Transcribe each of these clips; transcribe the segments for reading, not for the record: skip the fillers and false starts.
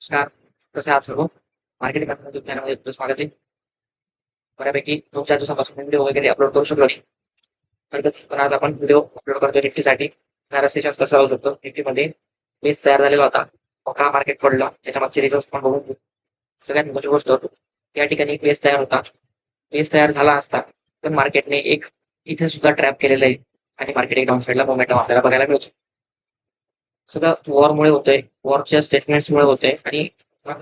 नमस्कार. कसे आहात सर्व? मार्केटिंग चॅनलमध्ये तुमचं स्वागत आहे. बऱ्यापैकी 2-4 दिवसांपासून व्हिडिओ वगैरे अपलोड करू शकलो नाही. हरकत पण आज आपण व्हिडिओ अपलोड करतोय निफ्टीसाठी. सेशन्स कसं राहू शकतो. निफ्टीमध्ये बेस तयार झालेला होता. का मार्केट पडलं त्याच्या मागचे रिझल्ट पण बघून घेऊ. सगळ्यात महत्त्वाची गोष्ट त्या ठिकाणी बेस तयार होता. बेस तयार झाला असता पण मार्केटने एक इथे सुद्धा ट्रॅप केलेलं आहे आणि मार्केट एक डाऊन साईडला मोमेंटम आपल्याला बघायला मिळतो. सगळं वॉरमुळे होतंय, वॉरच्या स्टेटमेंट्समुळे होतंय आणि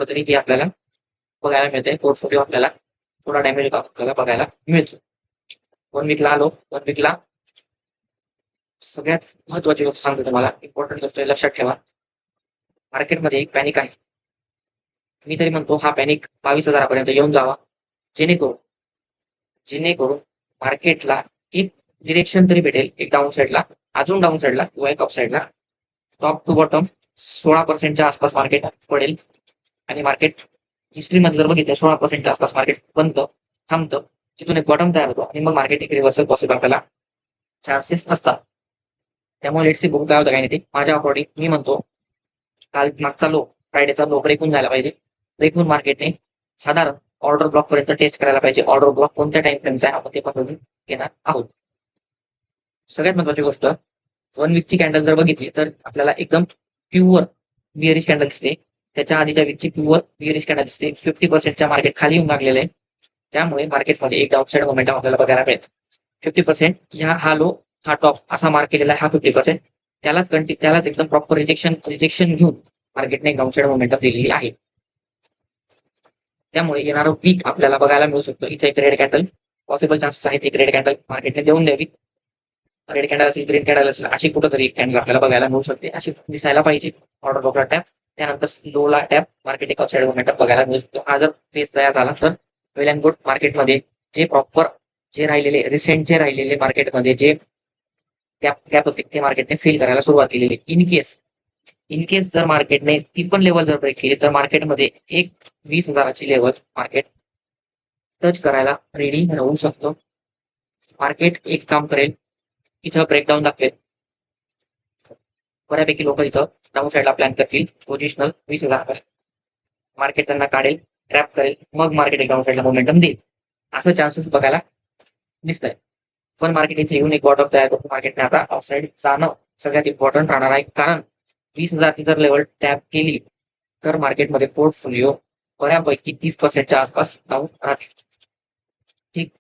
तरी ती आपल्याला बघायला मिळते. पोर्टफोलिओ आपल्याला थोडा डॅमेज आपल्याला बघायला मिळतो. 1 वीकला आलो. 1 वीकला सगळ्यात महत्वाची गोष्ट सांगतो तुम्हाला, इम्पॉर्टंट गोष्ट लक्षात ठेवा. मार्केटमध्ये एक पॅनिक आहे. मी तरी म्हणतो हा पॅनिक 22,000 पर्यंत येऊन जावा, जेणेकरून मार्केटला एक डिरेक्शन तरी भेटेल, एक डाऊन साईडला, अजून डाऊन साईडला किंवा एक अप साईडला टॉप टू बॉटम 16% आसपास मार्केट पडेल आणि मार्केट हिस्ट्रीमध्ये जर बघितलं 16% आसपास मार्केट बनतं, थांबतं, तिथून एक बॉटम तयार होतो आणि मग मार्केट एक रिव्हर्सल पॉसिबल आपल्याला चान्सेस असतात. त्यामुळे लेट्स सी बघू काय होतं काय नाही ते. माझ्या अकॉर्डिंग मी म्हणतो काल मागचा लो, फ्रायडेचा लो ब्रेक होऊन जायला पाहिजे. ब्रेक होऊन मार्केटने साधारण ऑर्डर ब्लॉक पर्यंत टेस्ट करायला पाहिजे. ऑर्डर ब्लॉक कोणत्या टाइम फ्रेमचा आहे आपण ते पण बघून घेणार आहोत. सगळ्यात महत्वाची गोष्ट, 1 वीकची कॅन्डल जर बघितली तर आपल्याला एकदम प्युअर बिअरिश कॅन्डल दिसते. त्याच्या आधीच्या वीकची प्युअर बिअरिश कॅन्डल दिसते. 50%च्या मार्केट खाली येऊन लागलेलं आहे. त्यामुळे मार्केटमध्ये एक डाऊनसाईड मोमेंटम आपल्याला बघायला मिळेल. 50% हा लो, हा टॉप असा मार्क केलेला आहे. हा 50% त्यालाच एकदम प्रॉपर रिजेक्शन घेऊन मार्केटने एक डाऊनसाईड मोमेंटम दिलेली आहे. त्यामुळे येणारं वीक आपल्याला बघायला मिळू शकतो. इथे एक रेड कॅन्डल पॉसिबल चान्सेस आहेत. एक रेड कॅन्डल मार्केटने देऊन द्यावी. रेड कॅन्डल असेल, ग्रीन कॅन्डल असेल, अशी कुठंतरी एक कॅन्डल आपल्याला बघायला मिळू शकते. अशी दिसायला पाहिजे. ऑर्डर ब्लॉकला टॅप, त्यानंतर लोला टॅप, मार्केट एक अपसाईड मोमेंटम बघायला मिळू शकतो. हा जर फेज तयार झाला तर वेल अँड गुड. मार्केटमध्ये जे प्रॉपर रिसेंट जे राहिलेले मार्केटमध्ये जे गॅप होते ते मार्केटने फील करायला सुरुवात केलेली. इन केस जर मार्केटने ती पण लेवल जर ब्रेक केली तर मार्केटमध्ये एक 20,000ची लेवल मार्केट टच करायला रेडी राहू शकतो. मार्केट एक काम करेल, इथं ब्रेकडाऊन दाखवेल. बऱ्यापैकी लोक इथं डाऊन साईडला प्लॅन करतील. पोझिशनल 20,000 मार्केट त्यांना काढेल, ट्रॅप करेल, मग मार्केट एक डाऊन साईडला मोमेंटम देईल. असं चान्सेस बघायला दिसतंय. पण मार्केट इथे येऊन एक बॉटम तयार करून मार्केटने आता ऑफसाईड जाणं सगळ्यात इम्पॉर्टंट राहणार आहे. कारण 20,000ची जर लेवल टॅप केली तर मार्केटमध्ये पोर्टफोलिओ बऱ्यापैकी 30%च्या आसपास डाऊन राहते. ठीक,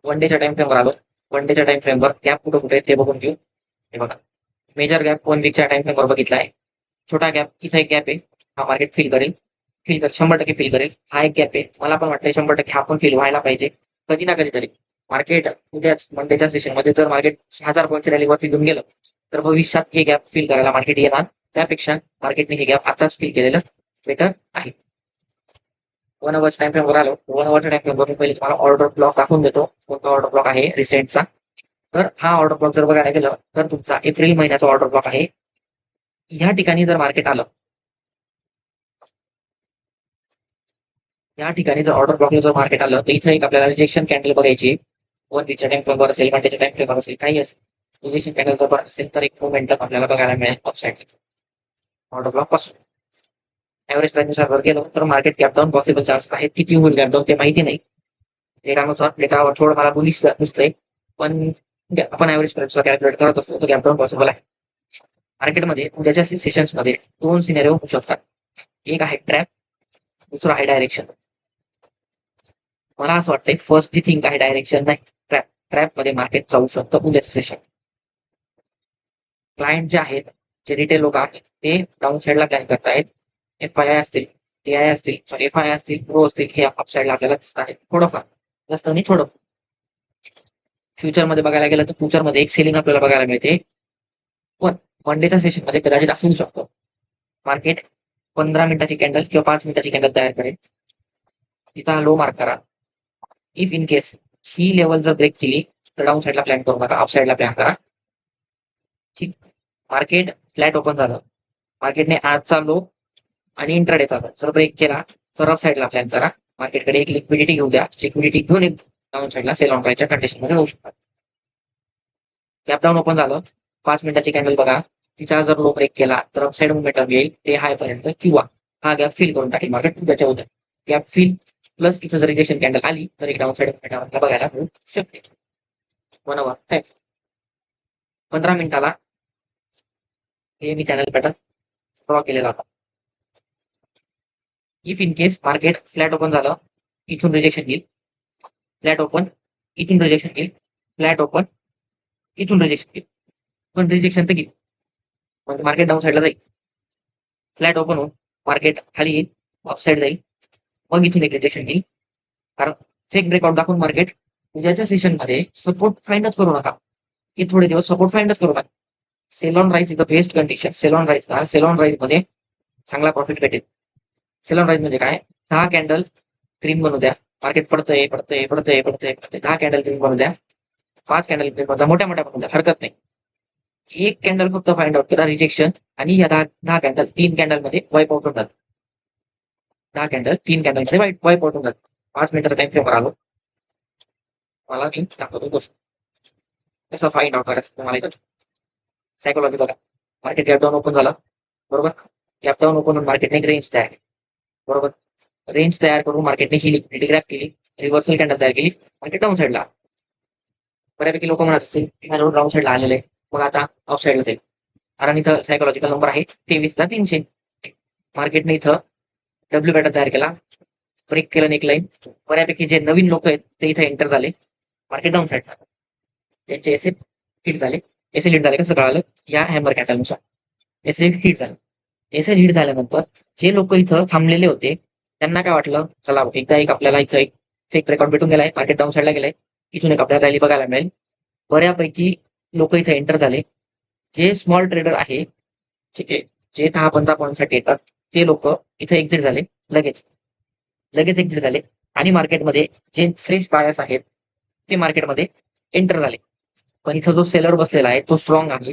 1 डेच्या टाइम फ्रेमवर आलो. 1 डेच्या टाइम फ्रेमवर गॅप कुठे ते बघून घेऊ. हे बघा, मेजर गॅप 1 वीकच्या टाइम फ्रेमवर बघितला आहे. छोटा गॅप, इथं एक गॅप आहे. हा मार्केट फील करेल, 100% फील करेल. हा एक गॅप आहे. मला पण वाटतं 100% हा पण फील व्हायला पाहिजे कधी ना कधीतरी. मार्केट उद्याच मंडेच्या सेशनमध्ये जर मार्केट 1000 पॉईंटच्या रॅलीवरती घेऊन गेलं तर भविष्यात हे गॅप फील करायला मार्केट येणार. त्यापेक्षा मार्केटने हे गॅप आताच फील केलेलं बेटर आहे. 1 आवर्स टाइम फ्रेमवर आलो. 1 आवर्सच्या टाइम फ्रेमवर पहिले तुम्हाला ऑर्डर ब्लॉक दाखवून देतो. कोणता ऑर्डर ब्लॉक आहे रिसेंटचा. तर हा ऑर्डर ब्लॉक जर बघायला गेलं तर तुमचा एप्रिल महिन्याचा ऑर्डर ब्लॉक आहे. या ठिकाणी जर मार्केट आलं, या ठिकाणी जर ऑर्डर ब्लॉक जर मार्केट आलं तर इथे एक आपल्याला रिजेक्शन कॅन्डल बघायची. 1 वीकच्या टाइम फ्रेमवर असेल, मंडेच्या टाइम फ्रेमवर असेल, काही असेल, रिजेक्शन कॅन्डल जर असेल तर एक मोमेंटम आपल्याला बघायला मिळेल अपसाईड ऑर्डर ब्लॉक पासून. ऍव्हरेज प्राइसनुसार जर गेलो तर market gap down possible chance आहे. किती होईल गॅप डाऊन ते माहिती नाही. डेटानुसार डेटावर थोडं मला बुलिश दिसतंय, पण आपण ऍव्हरेज प्राइसनुसार कॅल्क्युलेट करत असतो तर गॅप डाऊन पॉसिबल आहे. मार्केटमध्ये उद्याच्या सेशन्समध्ये 2 सिनेरिओ होऊ शकतात. एक आहे ट्रॅप, दुसरा आहे डायरेक्शन. मला असं वाटतंय फर्स्ट जी थिंक आहे डायरेक्शन नाही, ट्रॅप. ट्रॅपमध्ये मार्केट जाऊ शकतं उद्याचं सेशन. क्लायंट जे आहेत, जे रिटेल लोक आहेत ते डाऊन साईडला प्लॅन करतायत. FII असतील, TI असतील, FI असतील, प्रो असतील, हे अप साईडला आपल्याला दिसत आहे. थोडंफार जास्त नाही, थोडं. फ्युचरमध्ये बघायला गेलं तर फ्युचरमध्ये एक सेलिंग आपल्याला बघायला मिळते. पण मंडेच्या सेशनमध्ये कदाचित असू शकतो मार्केट 15 मिनिटाची कॅन्डल किंवा 5 मिनिटाची कॅन्डल तयार करेल. तिथं लो मार्क करा. If in case he level जर ब्रेक केली तर डाऊन साईडला प्लॅन करू नका, अप साईडला प्लॅन करा. ठीक, मार्केट फ्लॅट ओपन झालं. मार्केटने आजचा लो आणि इंट्राडेचा लो जर ब्रेक केला तर अप साईडला प्लॅन करा. मार्केटकडे एक लिक्विडिटी घेऊ द्या. लिक्विडिटी घेऊन एक डाऊन साईडला सेल ऑन करायच्या कंडिशनमध्ये जाऊ शकतात. गॅप डाऊन ओपन झालं, 5 मिनिटाची कॅन्डल बघा. तिचा जर लो ब्रेक केला तर अपसाईड मोमेंटम येईल ते हाय पर्यंत किंवा हा गॅप फिल करून टाकेल मार्केट त्याच्या उद्या गॅप फिल प्लस इथं जर रिजेक्शन कॅन्डल आली तर एक डाऊन साईड बघायला मिळू शकते. 1 hour 15 मिनिटाला हे मी चॅनल पॅटर्न ड्रॉ केलेला होता. If in case market flat open झालं इथून रिजेक्शन घेईल, फ्लॅट ओपन इथून रिजेक्शन घेईल, फ्लॅट ओपन इथून रिजेक्शन घेईल, पण रिजेक्शन तर घेईल म्हणजे मार्केट डाऊन साईडला जाईल. फ्लॅट ओपन होऊन मार्केट खाली येईल, ऑफ साईड जाईल, मग इथून एक रिजेक्शन घेईल. कारण फेक ब्रेकआउट दाखवून मार्केट उद्याच्या सेशनमध्ये सपोर्ट फाइंडच करू नका की थोडे दिवस सपोर्ट फाइंडच करू नका. Sell on rise is the best condition. Sell on rise मध्ये चांगला प्रॉफिट भेटेल. सेल ऑन राईज म्हणजे काय, 10 कॅन्डल ग्रीन बनू द्या, मार्केट पडतंय 10 कॅन्डल ग्रीन बनू द्या, 5 कॅन्डल ग्रीन बनू द्या, मोठ्या बनू द्या, हरकत नाही. एक कॅन्डल फक्त फाइंड आउट करा रिजेक्शन आणि या 10 कॅन्डल 3 कॅन्डल मध्ये वाईप आउट होतात. 10 कॅन्डल 3 कॅन्डल मध्ये वाईप आउट होतात. 5 मिनिटाचा टाइम फ्रेम आलो मला मी दाखवतो गोष्ट कसं फाइंड आउट करायचं तुम्हाला. इथं सायकोलॉजी बघा, मार्केट गॅप डाऊन ओपन झालं बरोबर, गॅप डाऊन ओपन मार्केटने रेंज तयार केली बरोबर, रेंज तयार करून मार्केटने ही लिक्विडिटी ग्रॅप केली, रिव्हर्सल कॅन्डल तयार केली, मार्केट डाऊन साईडला. बऱ्यापैकी लोक म्हणत असतील डाऊन साईडला आलेले आहे, मग आता ऑफ साईडला जाईल. कारण इथं सायकोलॉजिकल नंबर आहे 23,300. मार्केटने इथं डब्ल्यू पॅटर्न तयार केला, ब्रेक केलं एक लाईन, बऱ्यापैकी जे नवीन लोक आहेत ते इथे एंटर झाले, मार्केट डाऊन साईडला. त्यांचे एसे हिट झाले. एसे हिट झाले कसं कळालं, या हॅमर कॅटलनुसार एसे हिट झालं. एसे हिट झाल्यानंतर जे लोक इथं थांबलेले होते त्यांना काय वाटलं, चला एकदा एक आपल्याला इथं एक फेक ब्रेकआउट भेटून गेलाय, मार्केट डाऊन साईडला गेलाय, इथून एक आपल्याला रॅली बघायला मिळेल. बऱ्यापैकी लोक इथे एंटर झाले. जे स्मॉल ट्रेडर आहे ठीक आहे, जे 10-15 पॉईंटसाठी येतात ते लोक इथे एक्झिट झाले, लगेच एक्झिट झाले आणि मार्केटमध्ये जे फ्रेश बायर्स आहेत ते मार्केटमध्ये एंटर झाले. पण इथं जो सेलर बसलेला आहे तो स्ट्रॉंग आहे.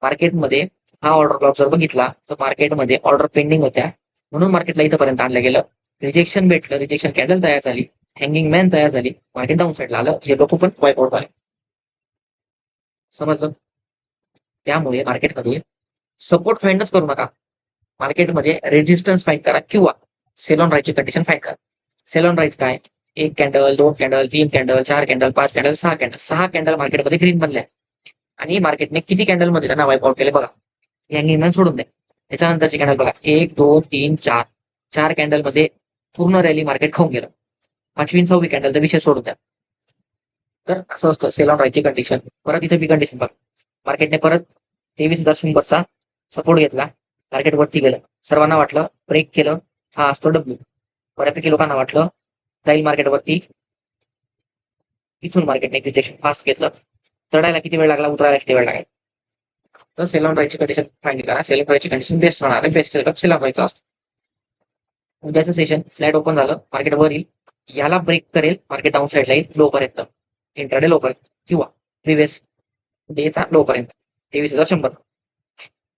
मार्केटमध्ये हा ऑर्डर ब्लॉक जर बघितला तर मार्केटमध्ये ऑर्डर पेंडिंग होत्या, म्हणून मार्केटला इथंपर्यंत आणलं गेलं. रिजेक्शन भेटलं, रिजेक्शन कॅन्डल तयार झाली, हँगिंग मॅन तयार झाली, मार्केट डाऊन साईडला आलं, हे लोक पण वाईप आउट आले. समजलं. त्यामुळे मार्केटमध्ये सपोर्ट फाइंडच करू नका, मार्केटमध्ये रेजिस्टन्स फाइंड करा किंवा सेल ऑन राईजची कंडिशन फाइंड करा. सेल ऑन राईज काय, 1 candle 2 candle 3 candle 4 candle 5 candle 6 candle मार्केटमध्ये ग्रीन बनल्या आणि मार्केटने किती कॅन्डल मध्ये त्यांना वाईप आउट केले बघा. हँगिंग मॅन सोडून द्या, त्याच्यानंतरची कॅन्डल बघा 1 2 3 4 कॅन्डल मध्ये पूर्ण रॅली मार्केट खाऊन गेलं. 5वी 6वी कॅन्डल तर विषय सोडून द्या. तर असं असतं सेल ऑन राईजची कंडिशन. परत इथे बी कंडिशन बघा, मार्केटने परत 23,100चा सपोर्ट घेतला, मार्केट वरती गेलं, सर्वांना वाटलं ब्रेक केलं, हा असतो डब्ल्यू. बऱ्यापैकी लोकांना वाटलं जाईल मार्केट वरती, इथून मार्केटने रिजेक्शन फास्ट घेतलं, चढायला किती वेळ लागला, उतरायला किती वेळ लागला. तर सेल ऑन राईजची कंडिशन फाइंड करा. सेल ऑन राईजची कंडिशन बेस्ट राहणार आहे, बेस्ट सेटअप सेल ऑन राईजचा असतो. उद्याचं सेशन फ्लॅट ओपन झालं, मार्केट वर येईल, याला ब्रेक करेल, मार्केट डाऊन साईडला येईल लो पर्यंत, इंट्राडे लो पर्यंत किंवा प्रिव्हियस डेचा लो पर्यंत 23,100.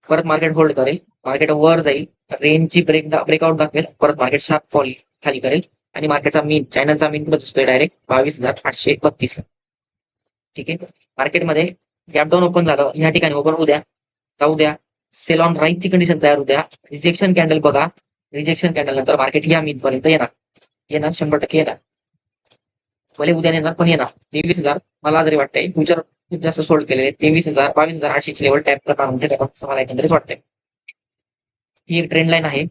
परत मार्केट होल्ड करेल, मार्केट वर जाईल, रेंजची ब्रेकआउट दाखवेल, परत मार्केट शार्प फॉल खाली करेल आणि मार्केटचा मीन चायनाचा मीन कुठे दिसतोय डायरेक्ट 22,832. ठीक आहे. मार्केटमध्ये गॅप डाऊन ओपन झालं, या ठिकाणी ओपन होऊ द्या, जाऊ द्या, सेल ऑन राईजची कंडिशन तयार होऊ द्या, रिजेक्शन कॅन्डल बघा, रिजेक्शन कॅन्डल नंतर मार्केट या मीन पर्यंत येणार 100% येणार. भले उद्या येणार पण येणार. 23,000 मला जरी वाटतंय फ्युचर खूप जास्त सोल्ड केलेले, 23,000 22,800 ची लेवल टॅप करणार म्हणजे असं मला एकंदरीत वाटतंय. ही एक ट्रेंड लाईन आहे,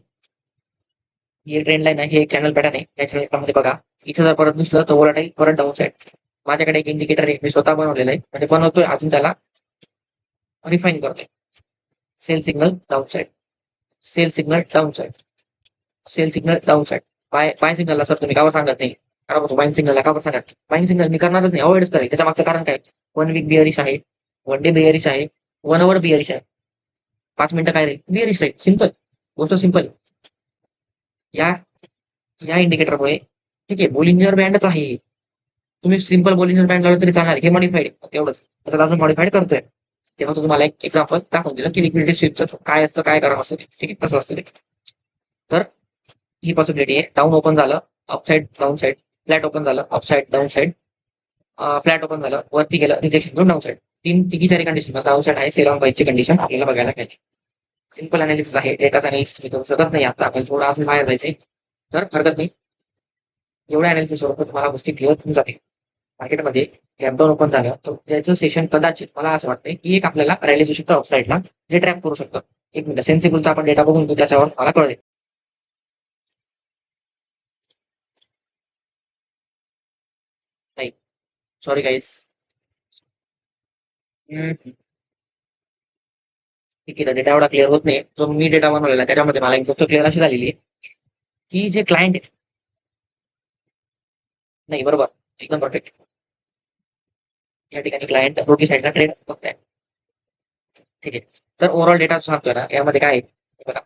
ही एक ट्रेंड लाईन आहे, हे एक चॅनल पॅटर्न आहे. या चॅनल मध्ये बघा, इथं जर परत दिसलं तर वोलाटाईल परत डाऊन साईड. माझ्याकडे एक इंडिकेटर आहे, मी स्वतः बनवलेलं आहे, म्हणजे बनवतोय अजून, त्याला रिफाईन करतोय. Sell signal down side, sell signal down side, sell signal down side. Buy सिग्नलला सर तुम्ही कावर सांगत नाही, कारण बाईंग सिग्नलला कावर सांगत, बाईंग सिग्नल मी करणारच नाही, अवॉइडच करेल. त्याच्या मागचं कारण काय, 1 वीक बिअरिश आहे, 1 डे बिअरिश आहे, 1 आवर बिअरिश आहे, 5 मिनिटं काय राहील बिअरिश राहील. सिंपल गोष्ट, सिंपल. या इंडिकेटरमुळे ठीक आहे, बोलिंजर बँडच आहे, तुम्ही सिंपल बोलिंजर बँड लावलं तरी चालणार, हे मॉडिफाईड तेवढंच, त्याच्यात अजून मॉडिफाईड करतोय. तेव्हा तुम्हाला एक एक्झाम्पल दाखवून दिलं की लिक्विडिटी स्वीपचं काय असतं, काय करावं असतं, ठीक आहे, कसं असतं ते. तर ही पॉसिबिलिटी आहे. डाऊन ओपन झालं, upside down side, flat open झालं, upside down side, flat open झालं, वरती गेलं, रिजेक्शन घेऊन down side. 3 4 condition down side आहे. सेल ऑन राईजची कंडिशन आपल्याला बघायला पाहिजे. सिंपल अनालिसिस आहे, डेटाचा अनालिसिस मी करू शकत नाही आता, आपण थोडं अजून बाहेर जायचंय तर हरकत नाही. एवढ्या अनालिसिस वर तुम्हाला गोष्टी क्लिअर होऊन जाते. मार्केटमध्ये गॅप डाऊन ओपन झालं तर त्याचं सेशन कदाचित मला असं वाटतंय की एक आपल्याला रॅली देऊ शकतं अपसाईडला, जे ट्रॅप करू शकतं. एक मिनिट, सेन्सिबलचा आपण डेटा बघून घेऊ, त्याच्यावर मला कळेल. नाही, सॉरी गाईस. ठीक आहे, डेटा एवढा क्लिअर होत नाही. जो मी डेटा बनवलेला त्याच्यामध्ये मला एक गोष्ट क्लिअर अशी झालेली आहे की जे क्लायंट, नाही बरोबर, एकदम परफेक्ट. या ठिकाणी क्लायंट दोन्ही साईडला ट्रेड बघताय. ठीक आहे, तर ओव्हरऑल डेटा सांगतोय ना, यामध्ये काय आहे हे बघा.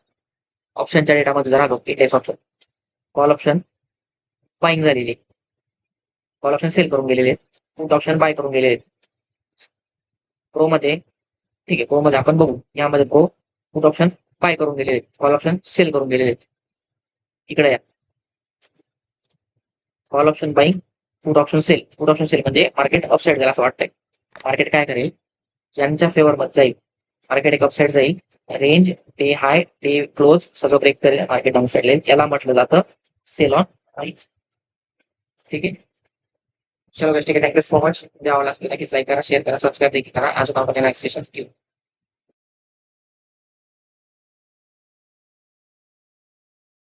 ऑप्शनच्या डेटामध्ये जर आलो, index option, call option buying झालेली, कॉल ऑप्शन सेल करून गेलेले, पुट ऑप्शन बाय करून गेलेले. प्रो मध्ये, ठीक आहे, प्रो मध्ये आपण बघू, यामध्ये प्रो पुट ऑप्शन बाय करून गेलेले, कॉल ऑप्शन सेल करून गेलेले. इकडे या, call option buying, put option sell. Put option sell म्हणजे मार्केट अपसाईड जाईल असं वाटतंय. मार्केट काय करेल, यांच्या फेवर मध्ये जाईल, मार्केट एक अपसाईड जाईल, रेंज, डे हाय, डे क्लोज सगळं ब्रेक करेल, मार्केट डाऊन साईड जाईल. याला म्हटलं जातं सेल ऑन प्राइस. ठीक आहे, चलो ठीक आहे, थँक्यू सो मच. द्यावं लागतं, नक्कीच लाईक करा, शेअर करा, सबस्क्राईब देखील करा. अजून आपण सेशन घेऊ.